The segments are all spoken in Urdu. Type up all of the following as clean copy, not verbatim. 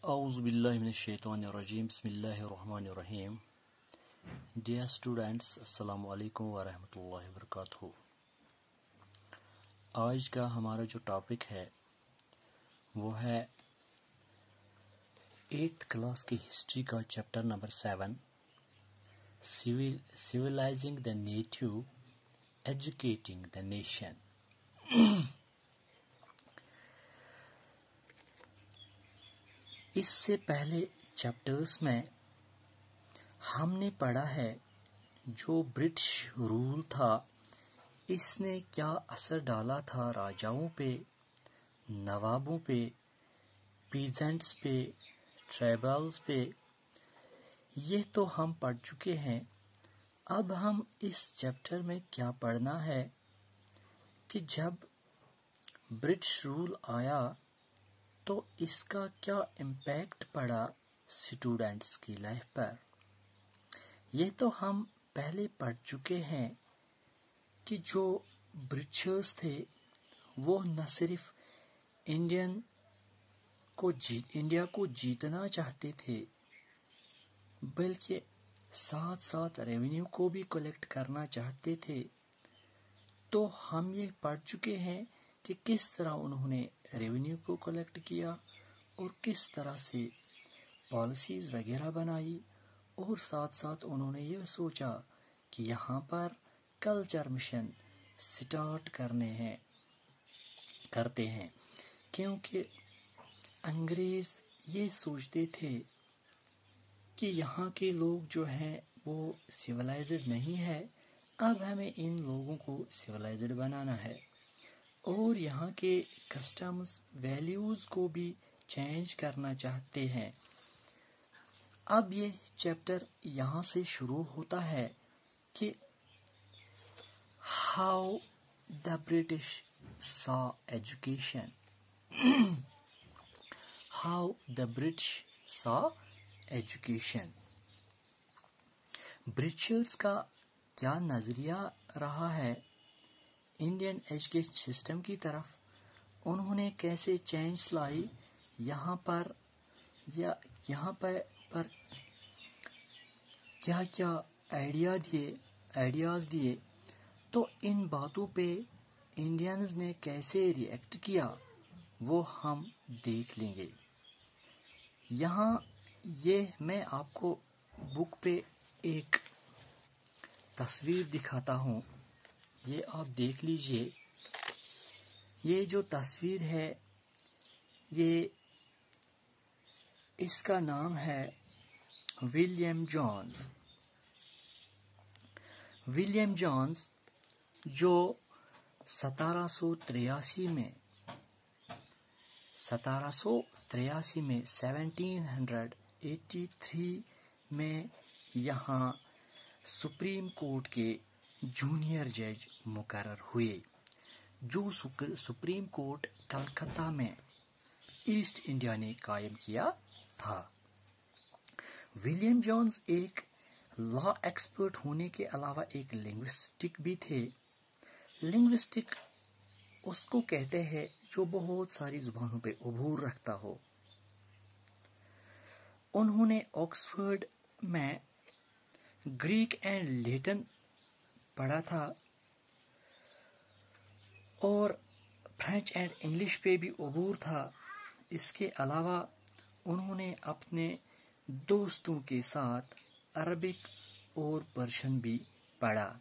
اعوذ باللہ من الشیطان الرجیم بسم اللہ الرحمن الرحیم. ڈیئر اسٹوڈینٹس، السلام علیکم ورحمۃ اللہ وبرکاتہ. آج کا ہمارا جو ٹاپک ہے وہ ہے 8th کلاس کی ہسٹری کا chapter number 7 civilizing the native educating the nation. اس سے پہلے چیپٹرز میں ہم نے پڑھا ہے جو برٹش رول تھا اس نے کیا اثر ڈالا تھا راجاؤں پہ، نوابوں پہ، پیزنٹس پہ، ٹرائبلز پہ. یہ تو ہم پڑھ چکے ہیں. اب ہم اس چیپٹر میں کیا پڑھنا ہے کہ جب برٹش رول آیا تو اس کا کیا امپیکٹ پڑا اسٹوڈنٹس کی لائف پر. یہ تو ہم پہلے پڑھ چکے ہیں کہ جو برٹشرز تھے وہ نہ صرف انڈیا کو جیتنا چاہتے تھے بلکہ ساتھ ساتھ ریونیو کو بھی کلیکٹ کرنا چاہتے تھے. تو ہم یہ پڑھ چکے ہیں کہ کس طرح انہوں نے ریونیو کو کلیکٹ کیا اور کس طرح سے پالیسیز وغیرہ بنائی، اور ساتھ ساتھ انہوں نے یہ سوچا کہ یہاں پر کلچر مشن سٹارٹ کرتے ہیں کیونکہ انگریز یہ سوچتے تھے کہ یہاں کے لوگ جو ہیں وہ سویلائزڈ نہیں ہے. اب ہمیں ان لوگوں کو سویلائزڈ بنانا ہے اور یہاں کے کسٹمز ویلیوز کو بھی چینج کرنا چاہتے ہیں. اب یہ چیپٹر یہاں سے شروع ہوتا ہے کہ ہاؤ دا برٹش سا ایجوکیشن ہاؤ دا برٹش سا ایجوکیشن. برٹشرز کا کیا نظریہ رہا ہے انڈین ایجوکیشن سسٹم کی طرف، انہوں نے کیسے چینج لائی یہاں پر کیا کیا آئیڈیاز دیے، تو ان باتوں پہ انڈینز نے کیسے ریئیکٹ کیا وہ ہم دیکھ لیں گے. یہاں یہ میں آپ کو بک پہ ایک تصویر دکھاتا ہوں، یہ آپ دیکھ لیجئے. یہ جو تصویر ہے یہ اس کا نام ہے ولیم جونز. ولیم جونز جو 1783 میں 1783 میں یہاں سپریم کورٹ کے جونیئر جج مقرر ہوئے. جو سپریم کورٹ کلکتہ میں ایسٹ انڈیا نے قائم کیا تھا. ولیم جونز ایک لا ایکسپرٹ ہونے کے علاوہ ایک لنگوسٹک بھی تھے. لنگوسٹک اس کو کہتے ہیں جو بہت ساری زبانوں پہ عبور رکھتا ہو. انہوں نے آکسفورڈ میں گریک اینڈ لیٹن پڑھا تھا اور فرینچ اینڈ انگلش پہ بھی عبور تھا. اس کے علاوہ انہوں نے اپنے دوستوں کے ساتھ عربک اور پرشین بھی پڑھا.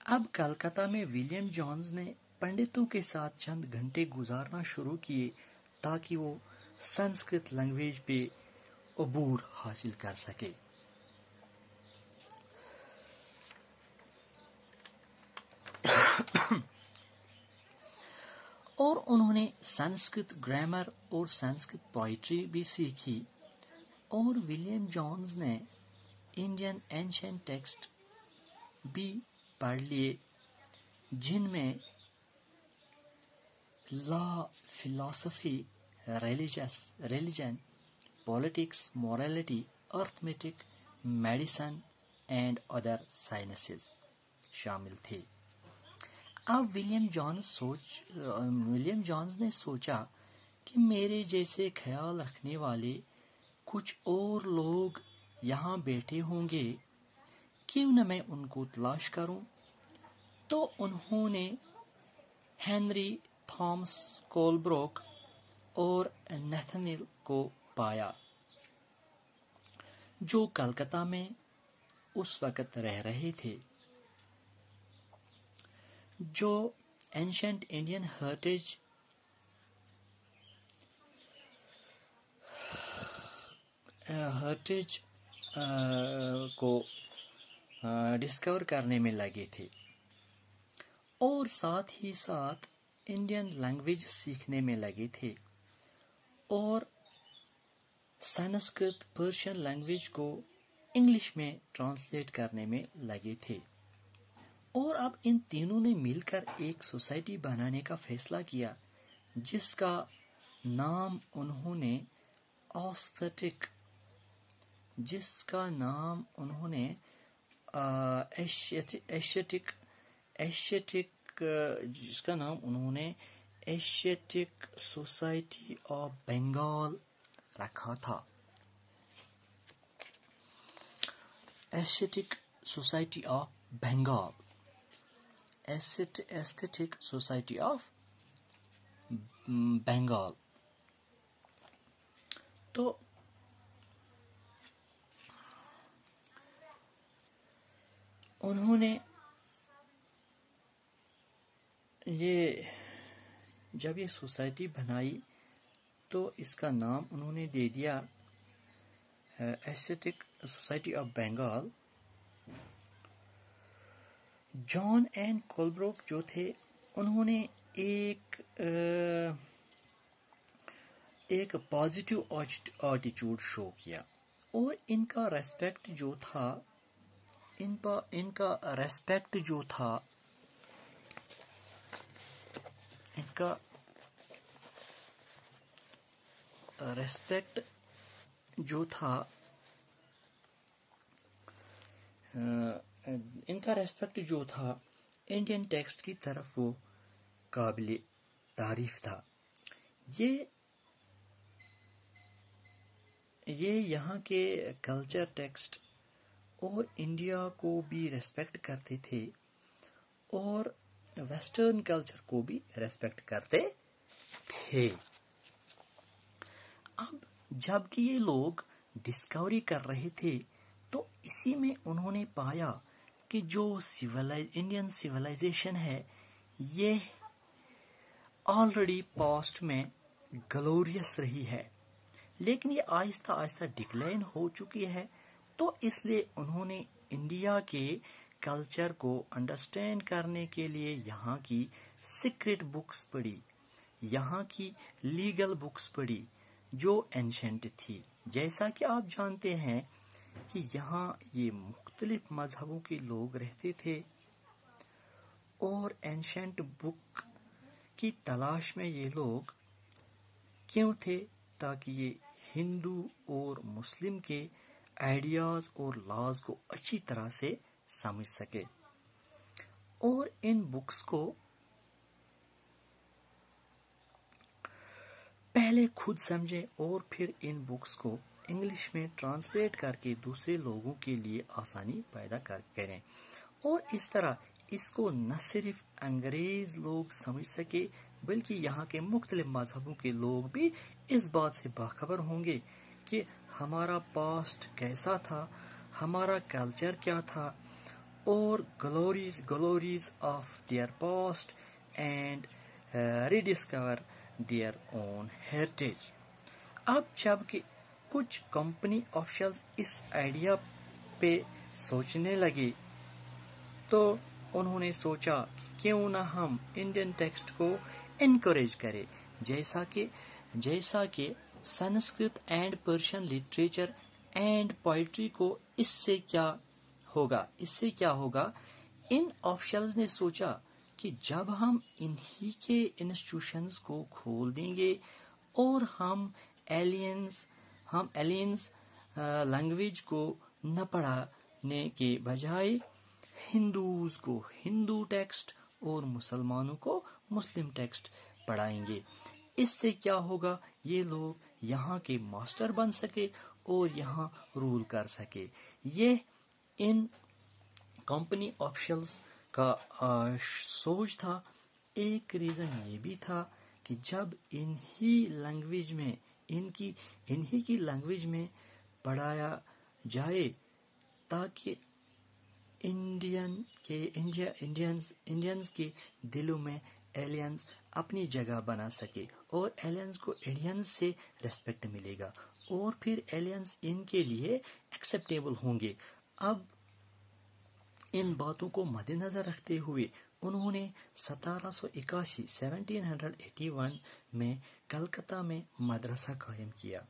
اب کلکتہ میں ولیم جونز نے پنڈتوں کے ساتھ چند گھنٹے گزارنا شروع کیے تاکہ وہ سنسکرت لینگویج پہ عبور حاصل کر سکے. اور انہوں نے سنسکرت گرامر اور سنسکرت پوئٹری بھی سیکھی. اور ولیم جونز نے انڈین اینشنٹ ٹیکسٹ بھی پڑھ لیے جن میں law, philosophy, religion, politics, morality, arithmetic, medicine and other sciences شامل تھے. اب ولیم جونز نے سوچا کہ میرے جیسے خیال رکھنے والے کچھ اور لوگ یہاں بیٹھے ہوں گے، کیوں نہ میں ان کو تلاش کروں؟ تو انہوں نے ہنری تھامس کولبروک اور نیتھنیل کو پایا، جو کلکتہ میں اس وقت رہ رہے تھے، جو اینشنٹ انڈین ہیریٹیج کو ڈسکور کرنے میں لگے تھے، اور ساتھ ہی ساتھ انڈین لینگویج سیکھنے میں لگے تھے، اور سنسکرت پرشین لینگویج کو انگلش میں ٹرانسلیٹ کرنے میں لگے تھے۔ اور اب ان تینوں نے مل کر ایک سوسائٹی بنانے کا فیصلہ کیا، جس کا نام انہوں نے ایشیٹک سوسائٹی آف بنگال رکھا تھا۔ Asiatic society of Bengal, aesthetic society of Bengal. تو انہوں نے جب یہ سوسائٹی بنائی تو اس کا نام انہوں نے دے دیا Asiatic society of Bengal. John and Colebrooke جو تھے، انہوں نے ایک پازیٹیو ایٹیچیوڈ شو کیا، اور ان کا ریسپیکٹ جو تھا انڈین ٹیکسٹ کی طرف وہ قابل تعریف تھا۔ یہ یہاں کے کلچر ٹیکسٹ اور انڈیا کو بھی ریسپیکٹ کرتے تھے، اور ویسٹرن کلچر کو بھی ریسپیکٹ کرتے تھے۔ اب جب کہ یہ لوگ ڈسکوری کر رہے تھے، تو اسی میں انہوں نے پایا کہ جو انڈین سویلائزیشن ہے، یہ آلریڈی پاسٹ میں گلوریس رہی ہے، لیکن یہ آہستہ آہستہ ڈکلائن ہو چکی ہے۔ تو اس لیے انہوں نے انڈیا کے کلچر کو انڈرسٹینڈ کرنے کے لیے یہاں کی سیکرٹ بکس پڑھی، یہاں کی لیگل بکس پڑھی جو اینشنٹ تھی۔ جیسا کہ آپ جانتے ہیں کہ یہاں یہ مختلف مذہبوں کے لوگ رہتے تھے، اور اینشنٹ بک کی تلاش میں یہ لوگ کیوں تھے؟ تاکہ یہ ہندو اور مسلم کے آئیڈیاز اور لاز کو اچھی طرح سے سمجھ سکے، اور ان بکس کو پہلے خود سمجھیں اور پھر ان بکس کو انگلش میں ٹرانسلیٹ کر کے دوسرے لوگوں کے لیے آسانی پیدا کریں، اور اس طرح اس کو نہ صرف انگریز لوگ سمجھ سکے، بلکہ یہاں کے مختلف مذہبوں کے لوگ بھی اس بات سے باخبر ہوں گے کہ ہمارا پاسٹ کیسا تھا، ہمارا کلچر کیا تھا، اور glories of their past and rediscover their own heritage. اب جب کہ کچھ کمپنی آفیشلز اس آئیڈیا پہ سوچنے لگے، تو انہوں نے سوچا کہ کیوں نہ ہم انڈین ٹیکسٹ کو انکریج کریں، جیسا کہ Sanskrit and Persian literature and poetry کو اس سے کیا ہوگا۔ ان آفیشلز نے سوچا کہ جب ہم انہی کے انسٹیٹیوشنز کو کھول دیں گے، اور ہم ایلینز لینگویج کو نہ پڑھانے کے بجائے ہندوز کو ہندو ٹیکسٹ اور مسلمانوں کو مسلم ٹیکسٹ پڑھائیں گے، اس سے کیا ہوگا؟ یہ لوگ یہاں کے ماسٹر بن سکے اور یہاں رول کر سکے. یہ ان کمپنی آفیشلز کا سوچ تھا. ایک ریزن یہ بھی تھا کہ جب انہی کی لینگویج میں پڑھایا جائے تاکہ انڈینز کے دلوں میں ایلینز اپنی جگہ بنا سکے اور ایلینز کو انڈینز سے ریسپیکٹ ملے گا اور پھر ایلینز ان کے لیے ایکسیپٹیبل ہوں گے. اب ان باتوں کو مد نظر رکھتے ہوئے انہوں نے 1781 میں کلکتہ میں مدرسہ قائم کیا.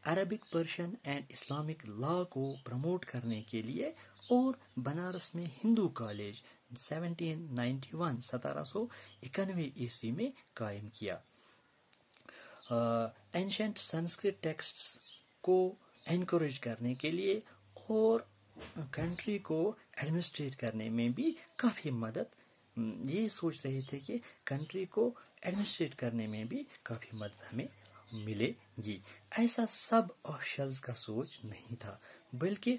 Arabic, Persian and Islamic law کو پروموٹ کرنے کے لیے اور بنارس میں ہندو کالج 1791 میں قائم کیا. اینشنٹ سنسکرت ٹیکسٹس کو انکریج کرنے کے لیے اور کنٹری کو ایڈمنسٹریٹ کرنے میں بھی کافی مدد، یہ سوچ رہے تھے کہ کنٹری کو ایڈمنسٹریٹ کرنے میں بھی کافی مدد ہمیں ملے گی. ایسا سب آفیشلز کا سوچ نہیں تھا، بلکہ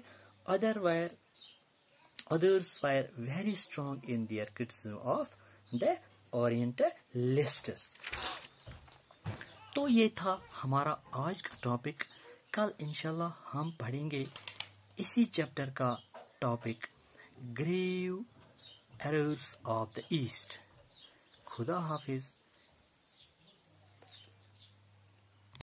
others were very strong in their criticism of the Orientalists. تو یہ تھا ہمارا آج کا ٹاپک. کل انشاءاللہ ہم پڑھیں گے اسی چیپٹر کا topic grave errors of the East. خدا حافظ.